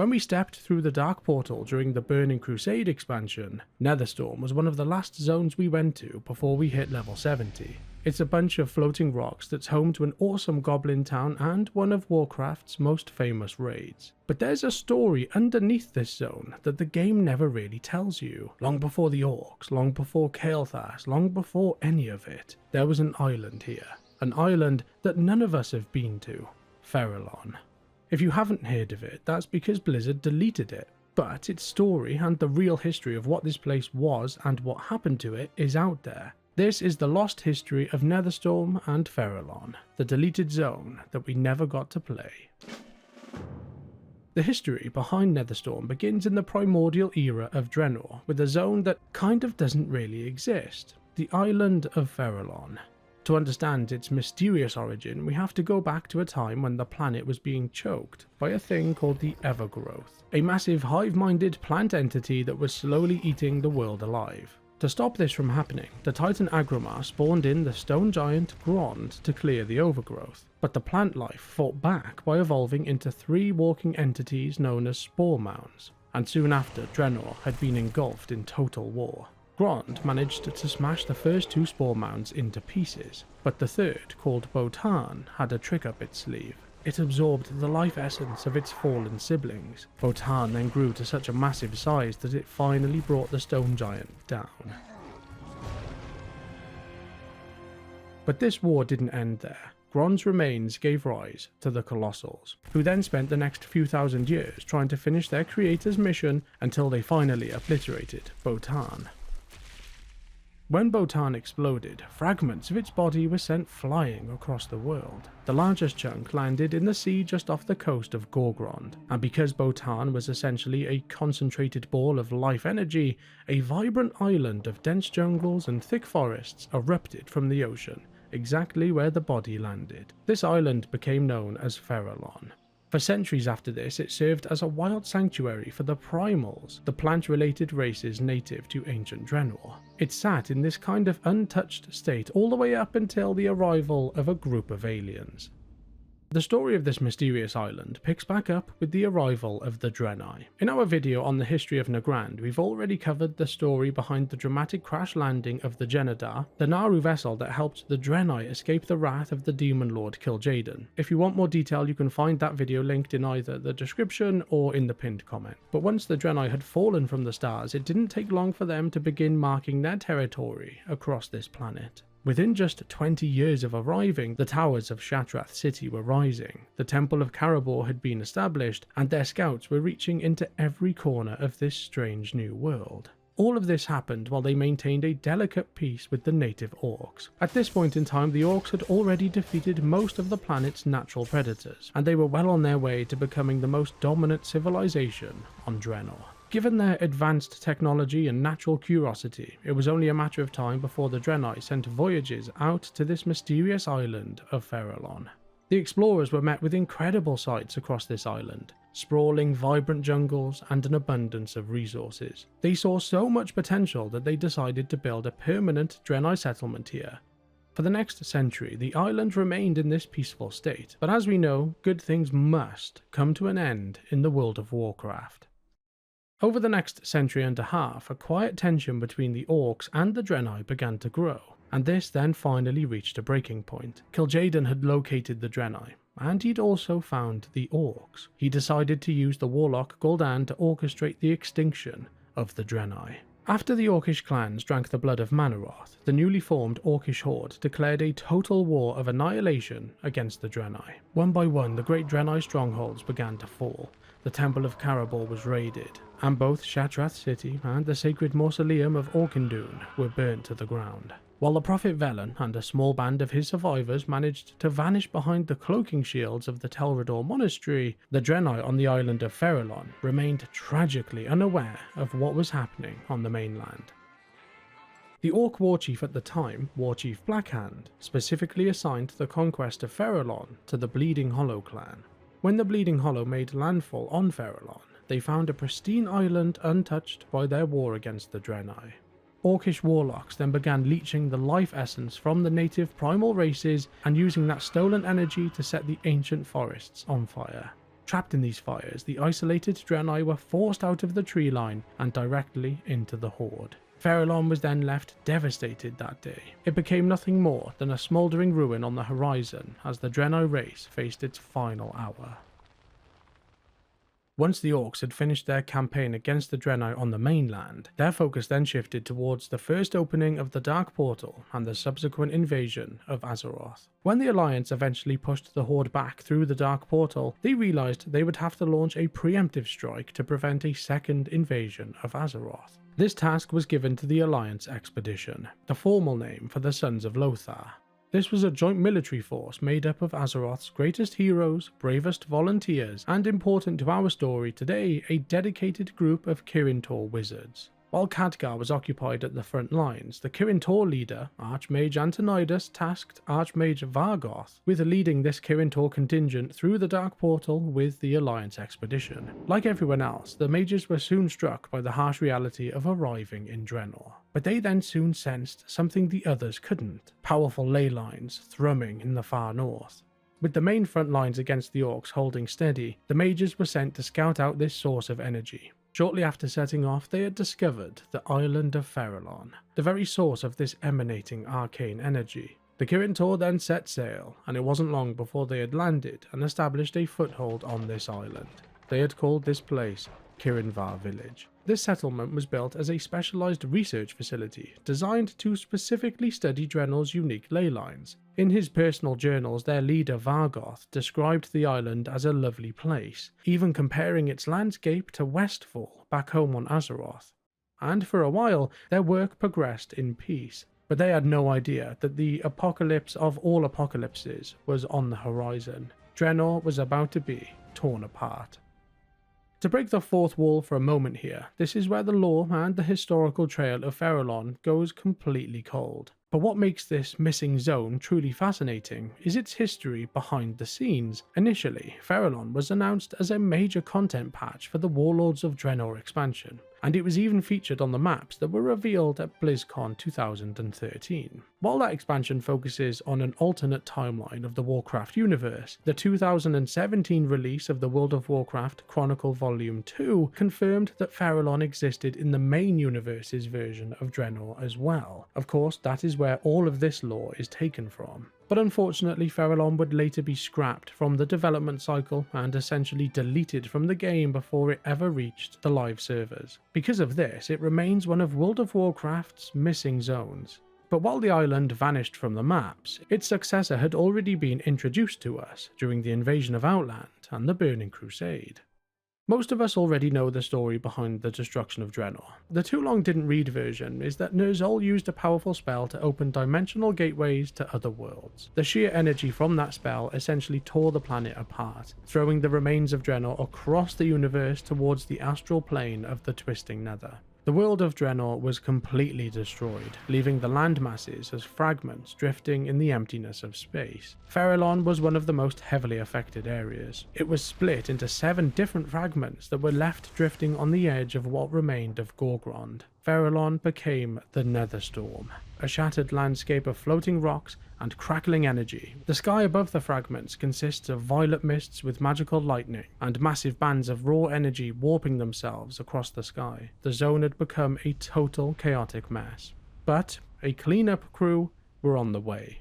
When we stepped through the Dark Portal during the Burning Crusade expansion, Netherstorm was one of the last zones we went to before we hit level 70. It's a bunch of floating rocks that's home to an awesome goblin town and one of Warcraft's most famous raids. But there's a story underneath this zone that the game never really tells you. Long before the orcs, long before Kael'thas, long before any of it, there was an island here. An island that none of us have been to. Farahlon. If you haven't heard of it, that's because Blizzard deleted it. But its story and the real history of what this place was and what happened to it is out there. This is the lost history of Netherstorm and Farahlon, the deleted zone that we never got to play. The history behind Netherstorm begins in the primordial era of Draenor, with a zone that kind of doesn't really exist, the island of Farahlon. To understand its mysterious origin, we have to go back to a time when the planet was being choked by a thing called the Evergrowth, a massive hive-minded plant entity that was slowly eating the world alive. To stop this from happening, the Titan Agromar spawned in the stone giant Grond to clear the overgrowth, but the plant life fought back by evolving into 3 walking entities known as spore mounds, and soon after Draenor had been engulfed in total war. Grond managed to smash the first 2 spore mounds into pieces, but the third, called Botan, had a trick up its sleeve. It absorbed the life essence of its fallen siblings. Botan then grew to such a massive size that it finally brought the stone giant down. But this war didn't end there. Grond's remains gave rise to the Colossals, who then spent the next few thousand years trying to finish their creator's mission until they finally obliterated Botan. When Botan exploded, fragments of its body were sent flying across the world. The largest chunk landed in the sea just off the coast of Gorgrond, and because Botan was essentially a concentrated ball of life energy, a vibrant island of dense jungles and thick forests erupted from the ocean, exactly where the body landed. This island became known as Farahlon. For centuries after this, it served as a wild sanctuary for the primals, the plant-related races native to ancient Draenor. It sat in this kind of untouched state all the way up until the arrival of a group of aliens. The story of this mysterious island picks back up with the arrival of the Draenei. In our video on the history of Nagrand, we've already covered the story behind the dramatic crash landing of the Exodar, the Naaru vessel that helped the Draenei escape the wrath of the demon lord Kil'jaeden. If you want more detail, you can find that video linked in either the description or in the pinned comment. But once the Draenei had fallen from the stars, it didn't take long for them to begin marking their territory across this planet. Within just 20 years of arriving, the towers of Shattrath city were rising, the Temple of Karabor had been established, and their scouts were reaching into every corner of this strange new world. All of this happened while they maintained a delicate peace with the native orcs. At this point in time, the orcs had already defeated most of the planet's natural predators, and they were well on their way to becoming the most dominant civilization on Draenor. Given their advanced technology and natural curiosity, it was only a matter of time before the Draenei sent voyages out to this mysterious island of Farahlon. The explorers were met with incredible sights across this island, sprawling, vibrant jungles and an abundance of resources. They saw so much potential that they decided to build a permanent Draenei settlement here. For the next century, the island remained in this peaceful state, but as we know, good things must come to an end in the world of Warcraft. Over the next century and a half, a quiet tension between the orcs and the Draenei began to grow, and this then finally reached a breaking point. Kil'jaeden had located the Draenei, and he'd also found the orcs. He decided to use the warlock Gul'dan to orchestrate the extinction of the Draenei. After the orcish clans drank the blood of Manaroth, the newly formed orcish horde declared a total war of annihilation against the Draenei. One by one, the great Draenei strongholds began to fall. The Temple of Karabor was raided, and both Shattrath city and the sacred mausoleum of Orcindun were burnt to the ground. While the Prophet Velen and a small band of his survivors managed to vanish behind the cloaking shields of the Tel'Rador monastery, the Draenei on the island of Farahlon remained tragically unaware of what was happening on the mainland. The Orc warchief at the time, Warchief Blackhand, specifically assigned the conquest of Farahlon to the Bleeding Hollow clan. When the Bleeding Hollow made landfall on Farahlon, they found a pristine island untouched by their war against the Draenei. Orcish warlocks then began leeching the life essence from the native primal races and using that stolen energy to set the ancient forests on fire. Trapped in these fires, the isolated Draenei were forced out of the tree line and directly into the Horde. Farahlon was then left devastated that day. It became nothing more than a smouldering ruin on the horizon as the Draenei race faced its final hour. Once the Orcs had finished their campaign against the Draenei on the mainland, their focus then shifted towards the first opening of the Dark Portal and the subsequent invasion of Azeroth. When the Alliance eventually pushed the Horde back through the Dark Portal, they realised they would have to launch a preemptive strike to prevent a second invasion of Azeroth. This task was given to the Alliance Expedition, the formal name for the Sons of Lothar. This was a joint military force made up of Azeroth's greatest heroes, bravest volunteers, and important to our story today, a dedicated group of Kirin'Var wizards. While Khadgar was occupied at the front lines, the Kirin'Var leader, Archmage Antonidas, tasked Archmage Vargoth with leading this Kirin'Var contingent through the Dark Portal with the Alliance expedition. Like everyone else, the mages were soon struck by the harsh reality of arriving in Draenor. But they then soon sensed something the others couldn't: powerful ley lines thrumming in the far north. With the main front lines against the Orcs holding steady, the mages were sent to scout out this source of energy. Shortly after setting off, they had discovered the island of Farahlon, the very source of this emanating arcane energy. The Kirin'Var then set sail, and it wasn't long before they had landed and established a foothold on this island. They had called this place Kirin'Var Village. This settlement was built as a specialised research facility designed to specifically study Draenor's unique ley lines. In his personal journals, their leader Vargoth described the island as a lovely place, even comparing its landscape to Westfall back home on Azeroth. And for a while, their work progressed in peace. But they had no idea that the apocalypse of all apocalypses was on the horizon. Draenor was about to be torn apart. To break the fourth wall for a moment here, this is where the lore and the historical trail of Farahlon goes completely cold. But what makes this missing zone truly fascinating is its history behind the scenes. Initially, Farahlon was announced as a major content patch for the Warlords of Draenor expansion, and it was even featured on the maps that were revealed at BlizzCon 2013. While that expansion focuses on an alternate timeline of the Warcraft universe, the 2017 release of the World of Warcraft Chronicle Volume 2 confirmed that Farahlon existed in the main universe's version of Draenor as well. Of course, that is where all of this lore is taken from. But unfortunately, Farahlon would later be scrapped from the development cycle and essentially deleted from the game before it ever reached the live servers. Because of this, it remains one of World of Warcraft's missing zones. But while the island vanished from the maps, its successor had already been introduced to us during the invasion of Outland and the Burning Crusade. Most of us already know the story behind the destruction of Draenor. The too long didn't read version is that Ner'zhul used a powerful spell to open dimensional gateways to other worlds. The sheer energy from that spell essentially tore the planet apart, throwing the remains of Draenor across the universe towards the astral plane of the twisting nether. The world of Draenor was completely destroyed, leaving the land masses as fragments drifting in the emptiness of space. Farahlon was one of the most heavily affected areas. It was split into 7 different fragments that were left drifting on the edge of what remained of Gorgrond. Farahlon became the Netherstorm, a shattered landscape of floating rocks and crackling energy. The sky above the fragments consists of violet mists with magical lightning and massive bands of raw energy warping themselves across the sky. The zone had become a total chaotic mess. But a cleanup crew were on the way.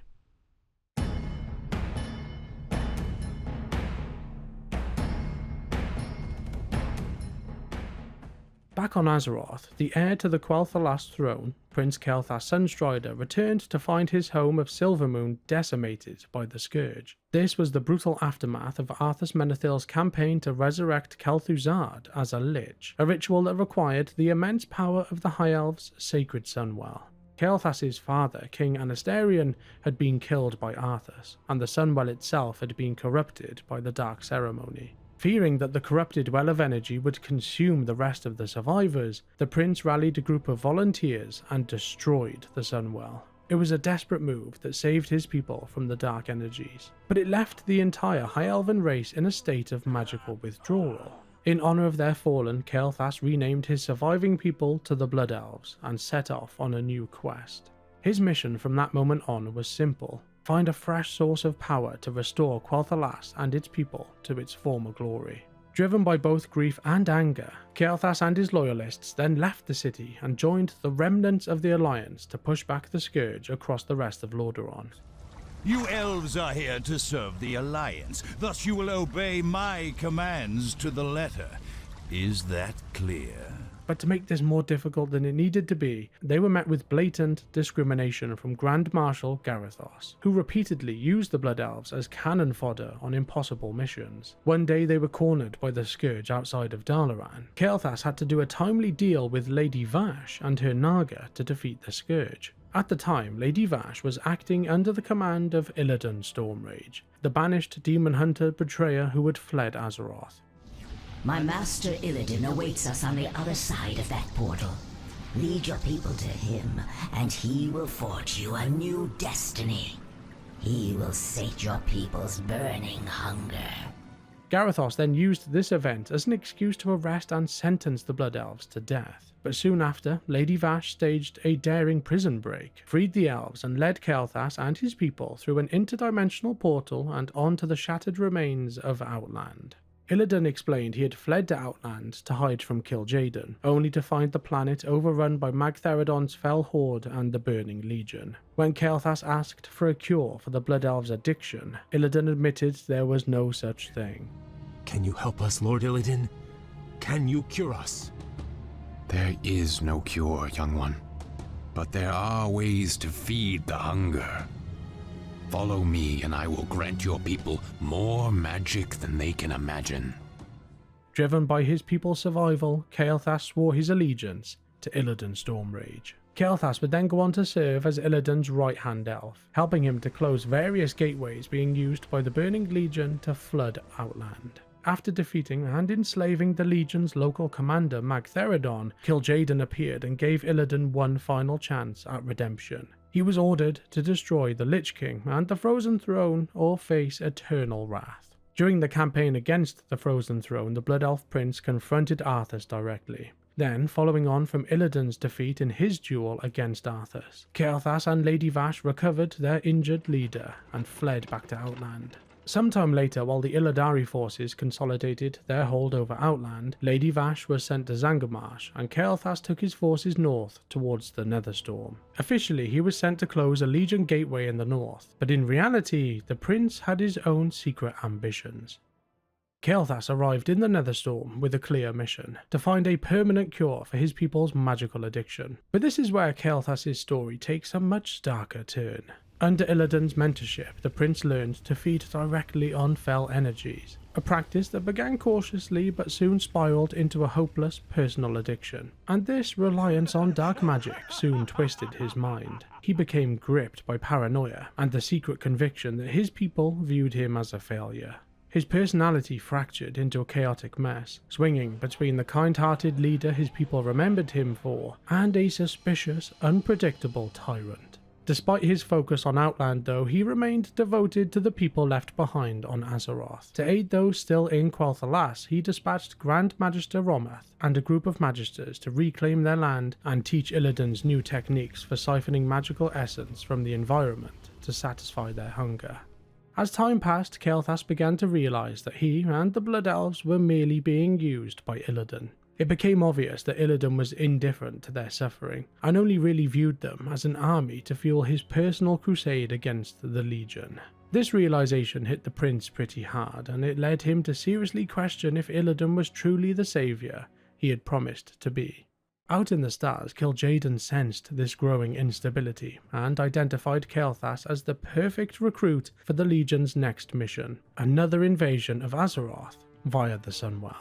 Back on Azeroth, the heir to the Kael'thas throne, Prince Kael'thas Sunstrider, returned to find his home of Silvermoon decimated by the Scourge. This was the brutal aftermath of Arthas Menethil's campaign to resurrect Kel'Thuzad as a Lich, a ritual that required the immense power of the High Elves' sacred Sunwell. Kael'thas's father, King Anastarion, had been killed by Arthas, and the Sunwell itself had been corrupted by the Dark Ceremony. Fearing that the corrupted well of energy would consume the rest of the survivors, the prince rallied a group of volunteers and destroyed the Sunwell. It was a desperate move that saved his people from the dark energies, but it left the entire High Elven race in a state of magical withdrawal. In honour of their fallen, Kael'thas renamed his surviving people to the Blood Elves and set off on a new quest. His mission from that moment on was simple: find a fresh source of power to restore Kael'thas and its people to its former glory. Driven by both grief and anger, Kael'thas and his loyalists then left the city and joined the remnants of the Alliance to push back the Scourge across the rest of Lordaeron. You elves are here to serve the Alliance, thus you will obey my commands to the letter. Is that clear? But to make this more difficult than it needed to be, they were met with blatant discrimination from Grand Marshal Garithos, who repeatedly used the Blood Elves as cannon fodder on impossible missions. One day they were cornered by the Scourge outside of Dalaran. Kael'thas had to do a timely deal with Lady Vash and her Naga to defeat the Scourge. At the time, Lady Vash was acting under the command of Illidan Stormrage, the banished demon hunter betrayer who had fled Azeroth. My master Illidan awaits us on the other side of that portal. Lead your people to him, and he will forge you a new destiny. He will sate your people's burning hunger. Garithos then used this event as an excuse to arrest and sentence the Blood Elves to death. But soon after, Lady Vash staged a daring prison break, freed the elves and led Kael'thas and his people through an interdimensional portal and onto the shattered remains of Outland. Illidan explained he had fled to Outland to hide from Kil'jaeden, only to find the planet overrun by Magtheridon's fell horde and the Burning Legion. When Kael'thas asked for a cure for the Blood Elves' addiction, Illidan admitted there was no such thing. Can you help us, Lord Illidan? Can you cure us? There is no cure, young one. But there are ways to feed the hunger. Follow me and I will grant your people more magic than they can imagine. Driven by his people's survival, Kael'thas swore his allegiance to Illidan Stormrage. Kael'thas would then go on to serve as Illidan's right-hand elf, helping him to close various gateways being used by the Burning Legion to flood Outland. After defeating and enslaving the Legion's local commander Magtheridon, Kil'jaeden appeared and gave Illidan one final chance at redemption. He was ordered to destroy the Lich King and the Frozen Throne or face eternal wrath. During the campaign against the Frozen Throne, the Blood Elf Prince confronted Arthas directly. Then, following on from Illidan's defeat in his duel against Arthas, Kael'thas and Lady Vash recovered their injured leader and fled back to Outland. Sometime later, while the Illidari forces consolidated their hold over Outland, Lady Vash was sent to Zangarmarsh, and Kael'thas took his forces north towards the Netherstorm. Officially, he was sent to close a Legion gateway in the north, but in reality, the prince had his own secret ambitions. Kael'thas arrived in the Netherstorm with a clear mission, to find a permanent cure for his people's magical addiction. But this is where Kael'thas' story takes a much darker turn. Under Illidan's mentorship, the prince learned to feed directly on fell energies, a practice that began cautiously but soon spiraled into a hopeless personal addiction. And this reliance on dark magic soon twisted his mind. He became gripped by paranoia and the secret conviction that his people viewed him as a failure. His personality fractured into a chaotic mess, swinging between the kind-hearted leader his people remembered him for and a suspicious, unpredictable tyrant. Despite his focus on Outland though, he remained devoted to the people left behind on Azeroth. To aid those still in Kael'thas, he dispatched Grand Magister Romath and a group of magisters to reclaim their land and teach Illidan's new techniques for siphoning magical essence from the environment to satisfy their hunger. As time passed, Kael'thas began to realise that he and the Blood Elves were merely being used by Illidan. It became obvious that Illidan was indifferent to their suffering, and only really viewed them as an army to fuel his personal crusade against the Legion. This realization hit the prince pretty hard, and it led him to seriously question if Illidan was truly the saviour he had promised to be. Out in the stars, Kil'jaeden sensed this growing instability, and identified Kael'thas as the perfect recruit for the Legion's next mission, another invasion of Azeroth via the Sunwell.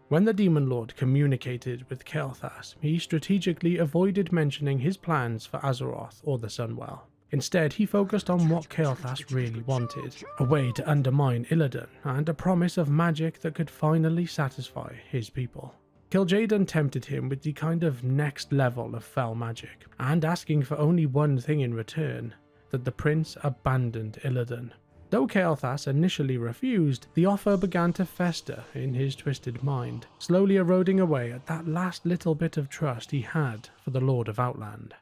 When the Demon Lord communicated with Kael'thas, he strategically avoided mentioning his plans for Azeroth or the Sunwell. Instead, he focused on what Kael'thas really wanted, a way to undermine Illidan, and a promise of magic that could finally satisfy his people. Kil'jaeden tempted him with the kind of next level of fell magic, and asking for only one thing in return, that the prince abandoned Illidan. Though Kael'thas initially refused, the offer began to fester in his twisted mind, slowly eroding away at that last little bit of trust he had for the Lord of Outland.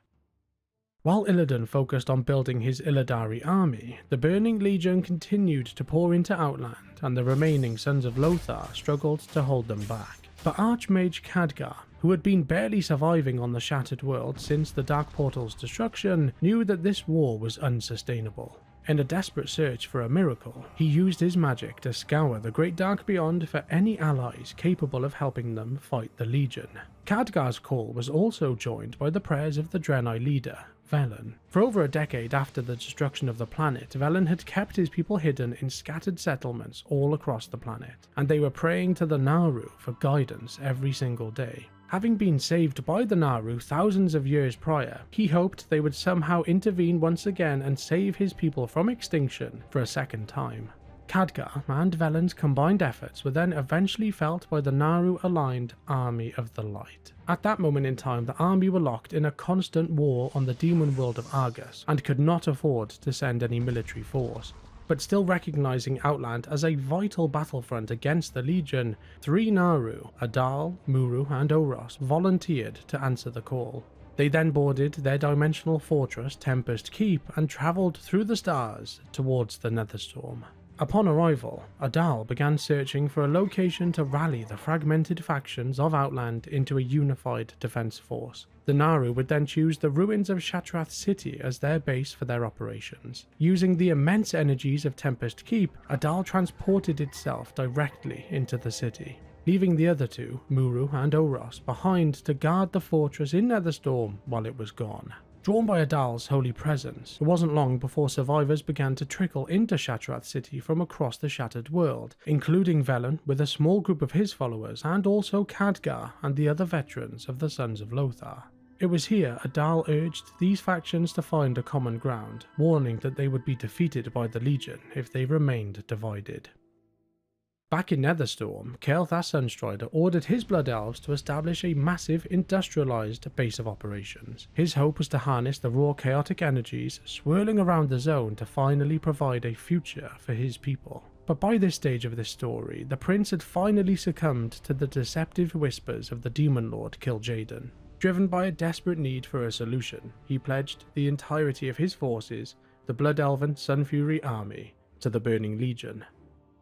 While Illidan focused on building his Illidari army, the Burning Legion continued to pour into Outland, and the remaining Sons of Lothar struggled to hold them back. But Archmage Khadgar, who had been barely surviving on the Shattered World since the Dark Portal's destruction, knew that this war was unsustainable. In a desperate search for a miracle, he used his magic to scour the Great Dark Beyond for any allies capable of helping them fight the Legion. Khadgar's call was also joined by the prayers of the Draenei leader, Velen. For over a decade after the destruction of the planet, Velen had kept his people hidden in scattered settlements all across the planet, and they were praying to the Naaru for guidance every single day. Having been saved by the Naaru thousands of years prior, he hoped they would somehow intervene once again and save his people from extinction for a second time. Khadgar and Velen's combined efforts were then eventually felt by the Naaru-aligned Army of the Light. At that moment in time, the army were locked in a constant war on the demon world of Argus, and could not afford to send any military force. But still recognizing Outland as a vital battlefront against the Legion, 3 Naaru, Adal, Muru and Oros, volunteered to answer the call. They then boarded their dimensional fortress Tempest Keep and travelled through the stars towards the Netherstorm. Upon arrival, Adal began searching for a location to rally the fragmented factions of Outland into a unified defense force. The Naaru would then choose the ruins of Shattrath City as their base for their operations. Using the immense energies of Tempest Keep, Adal transported itself directly into the city, leaving the other 2, Muru and Oros, behind to guard the fortress in Netherstorm while it was gone. Drawn by Adal's holy presence, it wasn't long before survivors began to trickle into Shattrath City from across the Shattered World, including Velen with a small group of his followers, and also Khadgar and the other veterans of the Sons of Lothar. It was here Adal urged these factions to find a common ground, warning that they would be defeated by the Legion if they remained divided. Back in Netherstorm, Kael'thas Sunstrider ordered his Blood Elves to establish a massive industrialized base of operations. His hope was to harness the raw chaotic energies swirling around the zone to finally provide a future for his people. But by this stage of this story, the prince had finally succumbed to the deceptive whispers of the demon lord Kil'jaeden. Driven by a desperate need for a solution, he pledged the entirety of his forces, the Blood Elven Sunfury army, to the Burning Legion.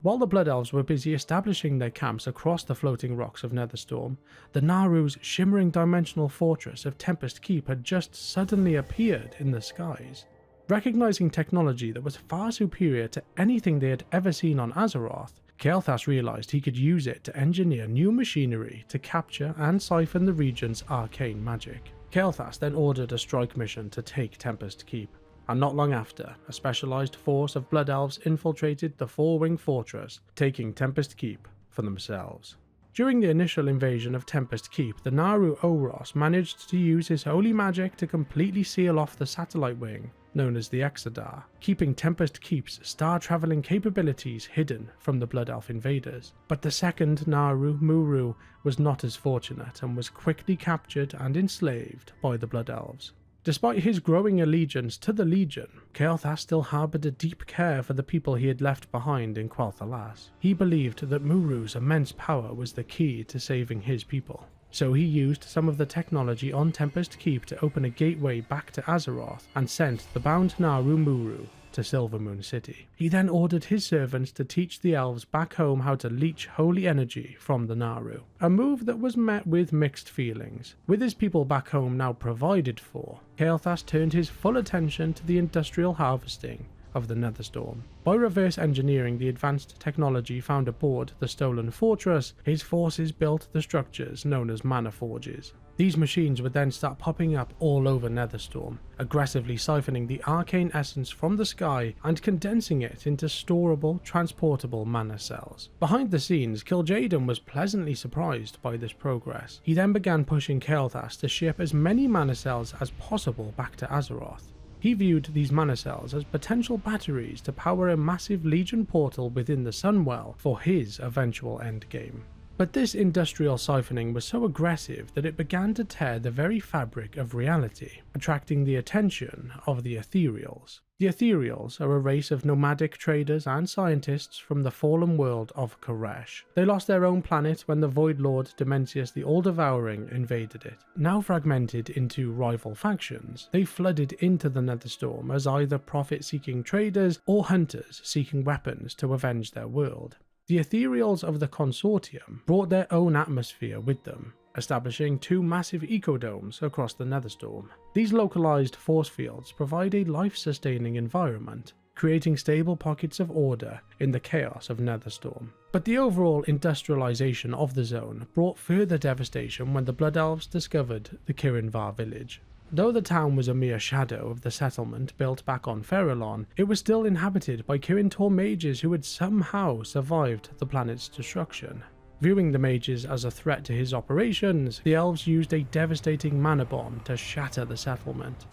While the Blood Elves were busy establishing their camps across the floating rocks of Netherstorm, the Naaru's shimmering dimensional fortress of Tempest Keep had just suddenly appeared in the skies. Recognizing technology that was far superior to anything they had ever seen on Azeroth, Kael'thas realized he could use it to engineer new machinery to capture and siphon the region's arcane magic. Kael'thas then ordered a strike mission to take Tempest Keep, and not long after, a specialized force of Blood Elves infiltrated the Four-Wing Fortress, taking Tempest Keep for themselves. During the initial invasion of Tempest Keep, the Naaru Oros managed to use his holy magic to completely seal off the satellite wing, known as the Exodar, keeping Tempest Keep's star-traveling capabilities hidden from the Blood Elf invaders. But the second Naaru, Muru, was not as fortunate and was quickly captured and enslaved by the Blood Elves. Despite his growing allegiance to the Legion, Kael'thas still harboured a deep care for the people he had left behind in Quel'Thalas. He believed that Muru's immense power was the key to saving his people, so he used some of the technology on Tempest Keep to open a gateway back to Azeroth and sent the bound Naaru Muru to Silvermoon City. He then ordered his servants to teach the elves back home how to leech holy energy from the Naaru, a move that was met with mixed feelings. With his people back home now provided for, Kael'thas turned his full attention to the industrial harvesting of the Netherstorm. By reverse engineering the advanced technology found aboard the stolen fortress, his forces built the structures known as mana forges. These machines would then start popping up all over Netherstorm, aggressively siphoning the arcane essence from the sky and condensing it into storable, transportable mana cells. Behind the scenes, Kil'jaeden was pleasantly surprised by this progress. He then began pushing Kael'thas to ship as many mana cells as possible back to Azeroth. He viewed these mana cells as potential batteries to power a massive Legion portal within the Sunwell for his eventual endgame. But this industrial siphoning was so aggressive that it began to tear the very fabric of reality, attracting the attention of the Ethereals. The Ethereals are a race of nomadic traders and scientists from the fallen world of Karazhan. They lost their own planet when the Void Lord Dimensius the All-Devouring invaded it. Now fragmented into rival factions, they flooded into the Netherstorm as either profit-seeking traders or hunters seeking weapons to avenge their world. The Ethereals of the Consortium brought their own atmosphere with them, establishing 2 massive ecodomes across the Netherstorm. These localized force fields provide a life-sustaining environment, creating stable pockets of order in the chaos of Netherstorm. But the overall industrialization of the zone brought further devastation when the Blood Elves discovered the Kirin'Var village. Though the town was a mere shadow of the settlement built back on Farahlon, it was still inhabited by Kirin'Tor mages who had somehow survived the planet's destruction. Viewing the mages as a threat to his operations, the elves used a devastating mana bomb to shatter the settlement.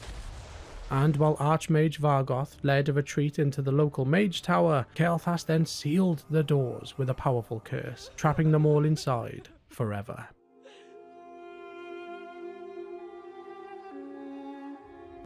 And while Archmage Vargoth led a retreat into the local mage tower, Kael'thas then sealed the doors with a powerful curse, trapping them all inside forever.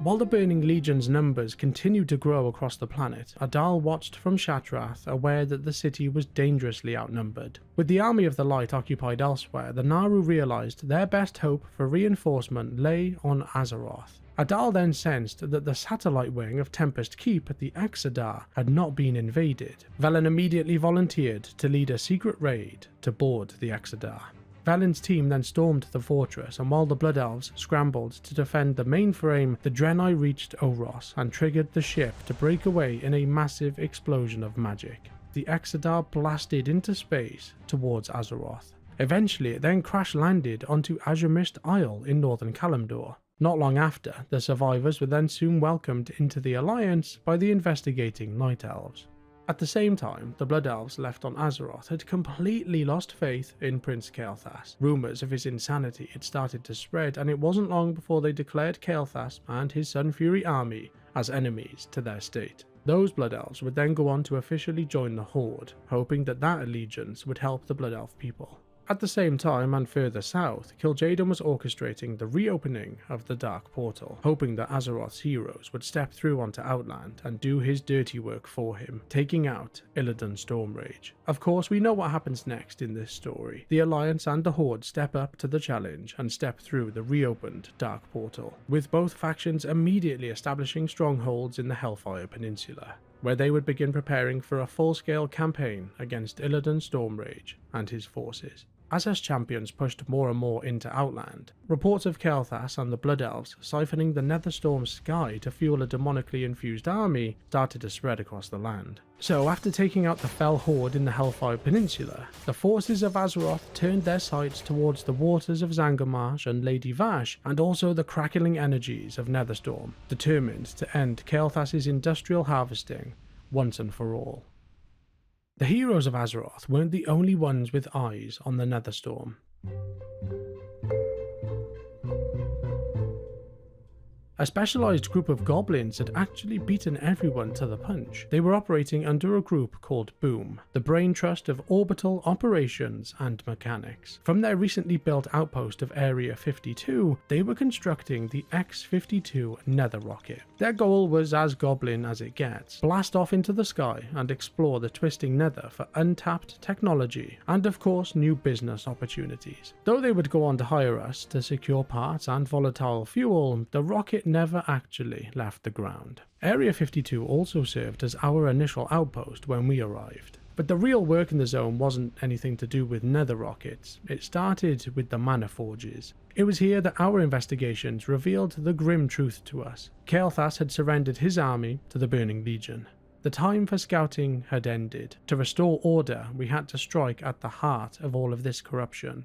While the Burning Legion's numbers continued to grow across the planet, Adal watched from Shatrath, aware that the city was dangerously outnumbered. With the Army of the Light occupied elsewhere, the Naaru realized their best hope for reinforcement lay on Azeroth. Adal then sensed that the satellite wing of Tempest Keep at the Exodar had not been invaded. Velen immediately volunteered to lead a secret raid to board the Exodar. Valen's team then stormed the fortress, and while the Blood Elves scrambled to defend the mainframe, the Draenei reached Oros and triggered the ship to break away in a massive explosion of magic. The Exodar blasted into space towards Azeroth. Eventually, it then crash-landed onto Azure-Mist Isle in northern Kalimdor. Not long after, the survivors were then soon welcomed into the Alliance by the investigating Night Elves. At the same time, the Blood Elves left on Azeroth had completely lost faith in Prince Kael'thas. Rumours of his insanity had started to spread, and it wasn't long before they declared Kael'thas and his Sun Fury army as enemies to their state. Those Blood Elves would then go on to officially join the Horde, hoping that that allegiance would help the Blood Elf people. At the same time, and further south, Kil'jaeden was orchestrating the reopening of the Dark Portal, hoping that Azeroth's heroes would step through onto Outland and do his dirty work for him, taking out Illidan Stormrage. Of course, we know what happens next in this story. The Alliance and the Horde step up to the challenge and step through the reopened Dark Portal, with both factions immediately establishing strongholds in the Hellfire Peninsula, where they would begin preparing for a full-scale campaign against Illidan Stormrage and his forces. As us champions pushed more and more into Outland, reports of Kael'thas and the Blood Elves siphoning the Netherstorm's sky to fuel a demonically infused army started to spread across the land. So after taking out the Fell Horde in the Hellfire Peninsula, the forces of Azeroth turned their sights towards the waters of Zangarmarsh and Lady Vash, and also the crackling energies of Netherstorm, determined to end Kael'thas' industrial harvesting once and for all. The heroes of Azeroth weren't the only ones with eyes on the Netherstorm. A specialized group of goblins had actually beaten everyone to the punch. They were operating under a group called Boom, the brain trust of orbital operations and mechanics. From their recently built outpost of Area 52, they were constructing the X-52 Nether rocket. Their goal was as goblin as it gets: blast off into the sky and explore the twisting nether for untapped technology and of course new business opportunities. Though they would go on to hire us to secure parts and volatile fuel, the rocket never actually left the ground. Area 52 also served as our initial outpost when we arrived. But the real work in the zone wasn't anything to do with nether rockets. It started with the mana forges. It was here that our investigations revealed the grim truth to us. Kael'thas had surrendered his army to the Burning Legion. The time for scouting had ended. To restore order, we had to strike at the heart of all of this corruption.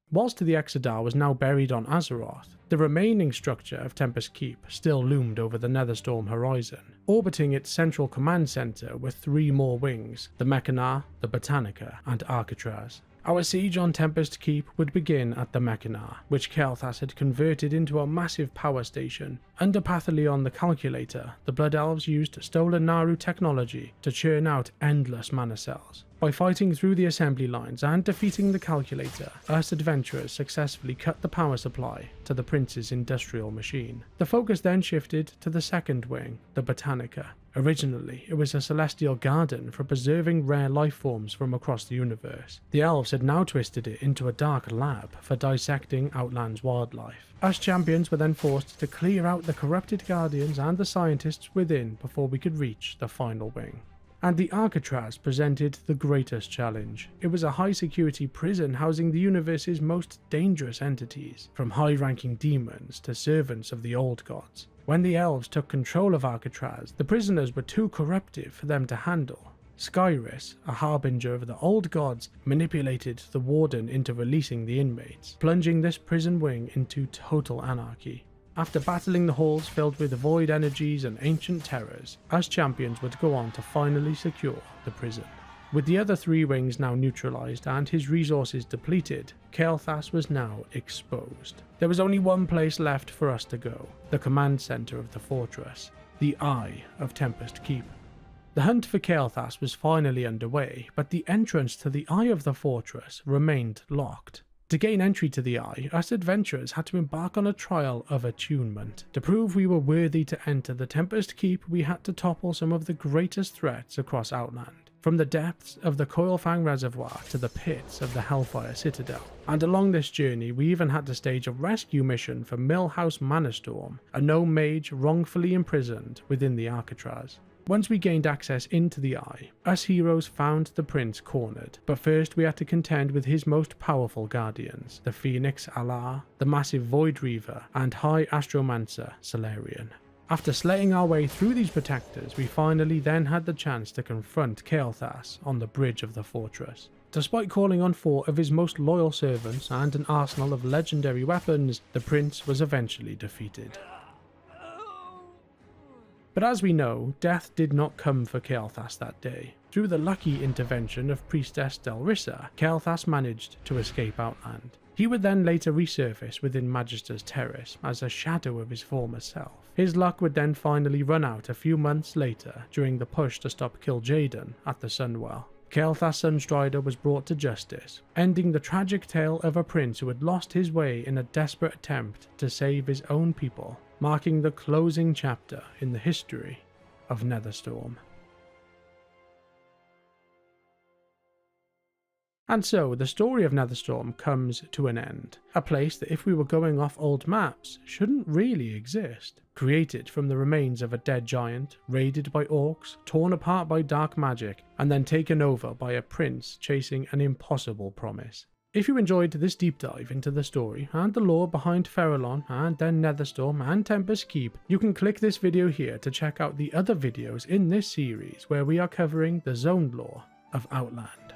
Whilst the Exodar was now buried on Azeroth, the remaining structure of Tempest Keep still loomed over the Netherstorm horizon. Orbiting its central command center were 3 more wings: the Mechanar, the Botanica, and Arcatraz. Our siege on Tempest Keep would begin at the Mechanar, which Kael'thas had converted into a massive power station. Under Pathalion the Calculator, the Blood Elves used stolen Naaru technology to churn out endless mana cells. By fighting through the assembly lines and defeating the calculator, us adventurers successfully cut the power supply to the prince's industrial machine. The focus then shifted to the second wing, the Botanica. Originally, it was a celestial garden for preserving rare life forms from across the universe. The elves had now twisted it into a dark lab for dissecting Outland's wildlife. Us champions were then forced to clear out the corrupted guardians and the scientists within before we could reach the final wing. And the Alcatraz presented the greatest challenge. It was a high-security prison housing the universe's most dangerous entities, from high-ranking demons to servants of the old gods. When the elves took control of Alcatraz, the prisoners were too corruptive for them to handle. Skyris, a harbinger of the old gods, manipulated the warden into releasing the inmates, plunging this prison wing into total anarchy. After battling the halls filled with void energies and ancient terrors, us champions would go on to finally secure the prison. With the other 3 wings now neutralized and his resources depleted, Kael'thas was now exposed. There was only one place left for us to go, the command center of the fortress, the Eye of Tempest Keep. The hunt for Kael'thas was finally underway, but the entrance to the Eye of the fortress remained locked. To gain entry to the Eye, us adventurers had to embark on a trial of attunement. To prove we were worthy to enter the Tempest Keep, we had to topple some of the greatest threats across Outland, from the depths of the Coilfang Reservoir to the pits of the Hellfire Citadel. And along this journey, we even had to stage a rescue mission for Millhouse Netherstorm, a gnome mage wrongfully imprisoned within the Alcatraz. Once we gained access into the Eye, us heroes found the prince cornered, but first we had to contend with his most powerful guardians, the Phoenix Alar, the massive Void Reaver, and High Astromancer Solarian. After slaying our way through these protectors, we finally then had the chance to confront Kael'thas on the bridge of the fortress. Despite calling on 4 of his most loyal servants and an arsenal of legendary weapons, the prince was eventually defeated. But as we know, death did not come for Kael'thas that day. Through the lucky intervention of Priestess Delrissa, Kael'thas managed to escape Outland. He would then later resurface within Magister's Terrace as a shadow of his former self. His luck would then finally run out a few months later during the push to stop Kil'jaeden at the Sunwell. Kael'thas Sunstrider was brought to justice, ending the tragic tale of a prince who had lost his way in a desperate attempt to save his own people, marking the closing chapter in the history of Netherstorm. And so, the story of Netherstorm comes to an end, a place that, if we were going off old maps, shouldn't really exist. Created from the remains of a dead giant, raided by orcs, torn apart by dark magic, and then taken over by a prince chasing an impossible promise. If you enjoyed this deep dive into the story and the lore behind Farahlon and then Netherstorm and Tempest Keep, you can click this video here to check out the other videos in this series where we are covering the zoned lore of Outland.